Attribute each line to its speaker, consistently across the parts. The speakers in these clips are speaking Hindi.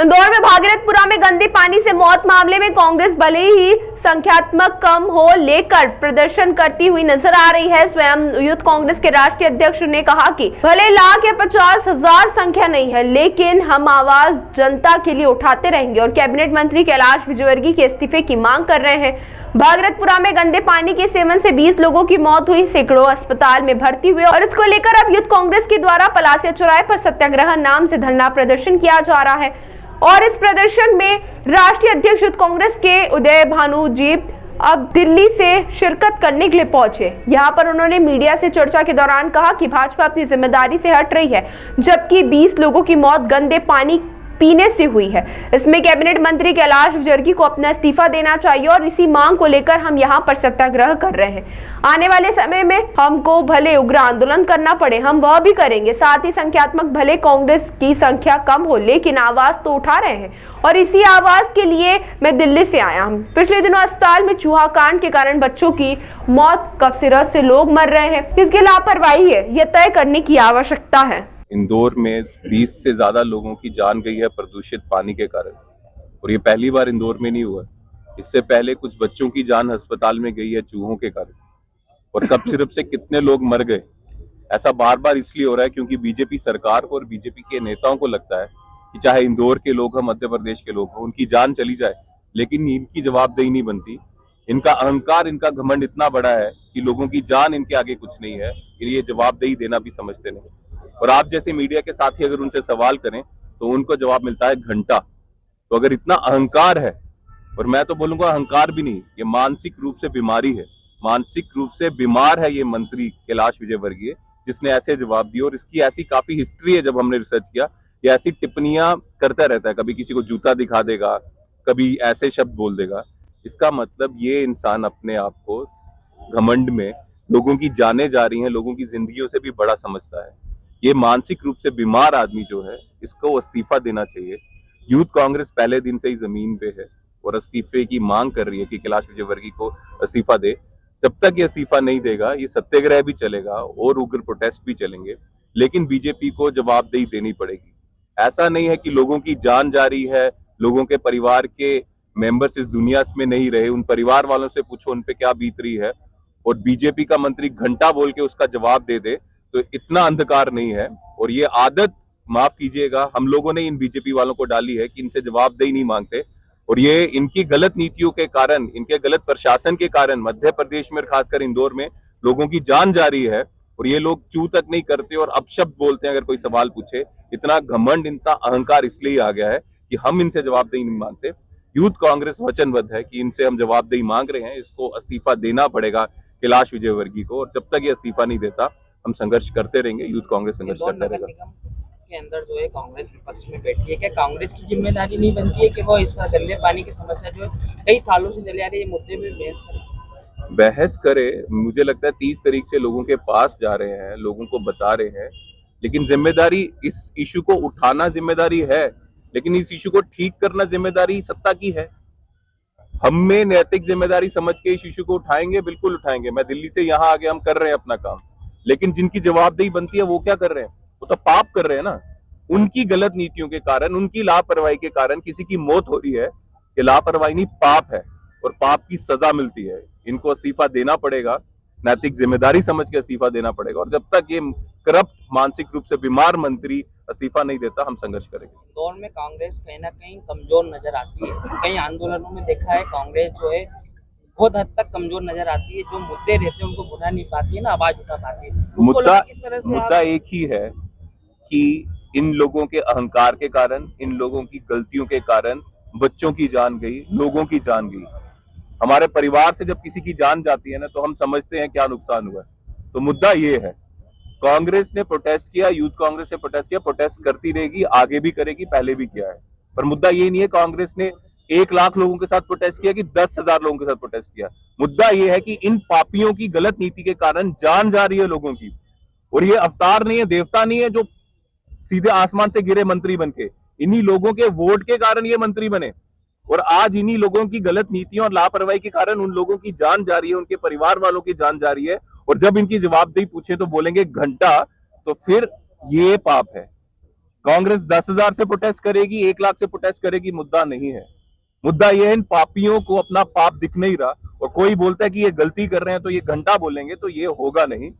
Speaker 1: इंदौर में भागीरथपुरा में गंदे पानी से मौत मामले में कांग्रेस भले ही संख्यात्मक कम हो लेकर प्रदर्शन करती हुई नजर आ रही है। स्वयं यूथ कांग्रेस के राष्ट्रीय अध्यक्ष ने कहा कि भले लाख या 50,000 संख्या नहीं है, लेकिन हम आवाज जनता के लिए उठाते रहेंगे और कैबिनेट मंत्री कैलाश विजयवर्गीय के इस्तीफे की मांग कर रहे हैं। भागीरथपुरा में गंदे पानी के सेवन से 20 लोगों की मौत हुई, सैकड़ों अस्पताल में भर्ती हुए और इसको लेकर अब यूथ कांग्रेस के द्वारा पलासिया चौराहे पर सत्याग्रह नाम से धरना प्रदर्शन किया जा रहा है। और इस प्रदर्शन में राष्ट्रीय अध्यक्ष यूथ कांग्रेस के उदय भानु जी अब दिल्ली से शिरकत करने के लिए पहुंचे। यहां पर उन्होंने मीडिया से चर्चा के दौरान कहा कि भाजपा अपनी जिम्मेदारी से हट रही है, जबकि 20 लोगों की मौत गंदे पानी पीने से हुई है। इसमें कैबिनेट मंत्री कैलाश विजयवर्गीय को अपना इस्तीफा देना चाहिए और इसी मांग को लेकर हम यहां पर सत्याग्रह कर रहे हैं। आने वाले समय में हमको भले उग्र आंदोलन करना पड़े, हम वह भी करेंगे। साथ ही संख्यात्मक भले कांग्रेस की संख्या कम हो, लेकिन आवाज तो उठा रहे हैं और इसी आवाज के लिए मैं दिल्ली से आया हूं। पिछले दिनों अस्पताल में चूहा कांड के कारण बच्चों की मौत, कब्जियत से लोग मर रहे हैं। किसकी लापरवाही है, यह तय करने की आवश्यकता है।
Speaker 2: इंदौर में 20 से ज्यादा लोगों की जान गई है प्रदूषित पानी के कारण, और ये पहली बार इंदौर में नहीं हुआ। इससे पहले कुछ बच्चों की जान अस्पताल में गई है चूहों के कारण, और कप सिरप से कितने लोग मर गए। ऐसा बार बार इसलिए हो रहा है क्योंकि बीजेपी सरकार को और बीजेपी के नेताओं को लगता है कि चाहे इंदौर के लोग हों, मध्य प्रदेश के लोग हों, उनकी जान चली जाए, लेकिन इनकी जवाबदेही नहीं बनती। इनका अहंकार, इनका घमंड इतना बड़ा है कि लोगों की जान इनके आगे कुछ नहीं है, ये जवाबदेही देना भी समझते नहीं। और आप जैसे मीडिया के साथी अगर उनसे सवाल करें तो उनको जवाब मिलता है घंटा। तो अगर इतना अहंकार है, और मैं तो बोलूंगा अहंकार भी नहीं, ये मानसिक रूप से बीमारी है, मानसिक रूप से बीमार है ये मंत्री कैलाश विजयवर्गीय, जिसने ऐसे जवाब दिए। और इसकी ऐसी काफी हिस्ट्री है, जब हमने रिसर्च किया, ये ऐसी टिप्पणियां करता रहता है। कभी किसी को जूता दिखा देगा, कभी ऐसे शब्द बोल देगा। इसका मतलब ये इंसान अपने आप को घमंड में लोगों की जाने जा रही हैं, लोगों की जिंदगियों से भी बड़ा समझता है। ये मानसिक रूप से बीमार आदमी जो है, इसको इस्तीफा देना चाहिए। यूथ कांग्रेस पहले दिन से ही जमीन पे है और इस्तीफे की मांग कर रही है कि कैलाश विजयवर्गीय को इस्तीफा दे। जब तक ये इस्तीफा नहीं देगा, ये सत्याग्रह भी चलेगा और उग्र प्रोटेस्ट भी चलेंगे, लेकिन बीजेपी को जवाबदेही देनी पड़ेगी। ऐसा नहीं है कि लोगों की जान जा रही है, लोगों के परिवार के मेंबर्स इस दुनिया में नहीं रहे, उन परिवार वालों से पूछो उन पे क्या बीत रही है, और बीजेपी का मंत्री घंटा बोल के उसका जवाब दे दे, तो इतना अंधकार नहीं है। और ये आदत, माफ कीजिएगा, हम लोगों ने इन बीजेपी वालों को डाली है कि इनसे जवाबदेही नहीं मांगते, और ये इनकी गलत नीतियों के कारण, इनके गलत प्रशासन के कारण मध्य प्रदेश में, खासकर इंदौर में लोगों की जान जा रही है, और ये लोग चू तक नहीं करते और अपशब्द बोलते हैं अगर कोई सवाल पूछे। इतना घमंड, इतना अहंकार इसलिए आ गया है कि हम इनसे जवाबदेही नहीं मांगते। यूथ कांग्रेस वचनबद्ध है कि इनसे हम जवाबदेही मांग रहे हैं, इसको इस्तीफा देना पड़ेगा कैलाश विजयवर्गीय को, और जब तक ये इस्तीफा नहीं देता हम संघर्ष करते रहेंगे। यूथ कांग्रेस संघर्ष करता रहेगा।
Speaker 3: के अंदर जो है कांग्रेस विपक्ष में बैठी है, क्या कांग्रेस की जिम्मेदारी नहीं बनती है कि वो इसका गंदे पानी की समस्या जो है कई सालों से चली आ रही है, मुद्दे में बहस करे? मुझे लगता है 30 तारीख से लोगों के पास जा रहे हैं, लोगों को बता रहे हैं, लेकिन जिम्मेदारी, इस इशू को उठाना जिम्मेदारी है, लेकिन इस इशू को ठीक करना जिम्मेदारी सत्ता की है। हम में नैतिक जिम्मेदारी समझ के इस इशू को उठाएंगे, बिल्कुल उठाएंगे। मैं दिल्ली से यहाँ आके हम कर रहे हैं अपना काम, लेकिन जिनकी जवाबदेही बनती है वो क्या कर रहे हैं? वो तो पाप कर रहे हैं ना। उनकी गलत नीतियों के कारण, उनकी लापरवाही के कारण किसी की मौत हो रही है। ये लापरवाही नहीं, पाप है, और पाप की सजा मिलती है। इनको इस्तीफा देना पड़ेगा, नैतिक जिम्मेदारी समझ के इस्तीफा देना पड़ेगा, और जब तक ये करप्ट, मानसिक रूप से बीमार मंत्री इस्तीफा नहीं देता, हम संघर्ष करेंगे। दौर में कांग्रेस कहीं ना कहीं कमजोर नजर आती है। कई आंदोलनों में देखा है कांग्रेस जो है बहुत हद तक कमजोर नजर आती है। जो मुद्दे रहते हैं उनको बुरा नहीं पाती है ना, आवाज उठा पाती है।
Speaker 2: मुद्दा एक ही है कि इन लोगों के अहंकार के कारण, इन लोगों की गलतियों के कारण बच्चों की जान गई, लोगों की जान गई। हमारे परिवार से जब किसी की जान जाती है ना, तो हम समझते हैं क्या नुकसान हुआ। तो मुद्दा ये है, कांग्रेस ने प्रोटेस्ट किया, यूथ कांग्रेस ने प्रोटेस्ट किया, प्रोटेस्ट करती रहेगी, आगे भी करेगी, पहले भी किया है। पर मुद्दा ये नहीं है कांग्रेस ने 1 लाख लोगों के साथ प्रोटेस्ट किया कि 10,000 लोगों के साथ प्रोटेस्ट किया। मुद्दा ये है कि इन पापियों की गलत नीति के कारण जान जा रही है लोगों की, और ये अवतार नहीं है, देवता नहीं है जो सीधे आसमान से गिरे मंत्री बनके। इन्हीं लोगों के वोट के कारण ये मंत्री बने, और आज इन्हीं लोगों की गलत नीतियों और लापरवाही के कारण उन लोगों की जान जा रही है, उनके परिवार वालों की जान जा रही है। और जब इनकी जवाबदेही पूछे तो बोलेंगे घंटा, तो फिर ये पाप है। कांग्रेस 10,000 से प्रोटेस्ट करेगी, 1 लाख से प्रोटेस्ट करेगी, मुद्दा नहीं है। मुद्दा ये है इन पापियों को अपना पाप दिख नहीं रहा, और कोई बोलता है कि ये गलती कर रहे हैं तो ये घंटा बोलेंगे तो ये होगा नहीं।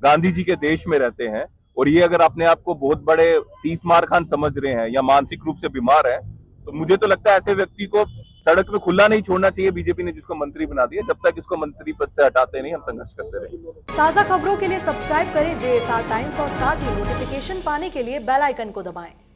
Speaker 2: गांधी जी के देश में रहते हैं, और ये अगर अपने आप को बहुत बड़े 30 मार खान समझ रहे हैं या मानसिक रूप से बीमार है, तो मुझे तो लगता है ऐसे व्यक्ति को सड़क पे खुला नहीं छोड़ना चाहिए। बीजेपी ने जिसको मंत्री बना दिया, जब तक इसको मंत्री पद से हटाते नहीं हम संघर्ष करते रहेंगे।
Speaker 4: ताज़ा खबरों के लिए सब्सक्राइब करें JSR टाइम्स और साथ ही नोटिफिकेशन पाने के लिए बेल आइकन को दबाएं।